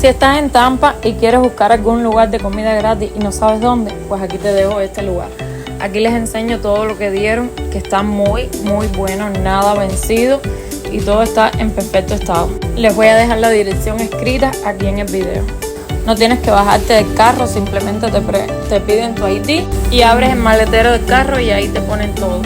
Si estás en Tampa y quieres buscar algún lugar de comida gratis y no sabes dónde, pues aquí te dejo este lugar. Aquí les enseño todo lo que dieron, que está muy bueno, nada vencido y todo está en perfecto estado. Les voy a dejar la dirección escrita aquí en el video. No tienes que bajarte del carro, simplemente te piden tu ID y abres el maletero del carro y ahí te ponen todo.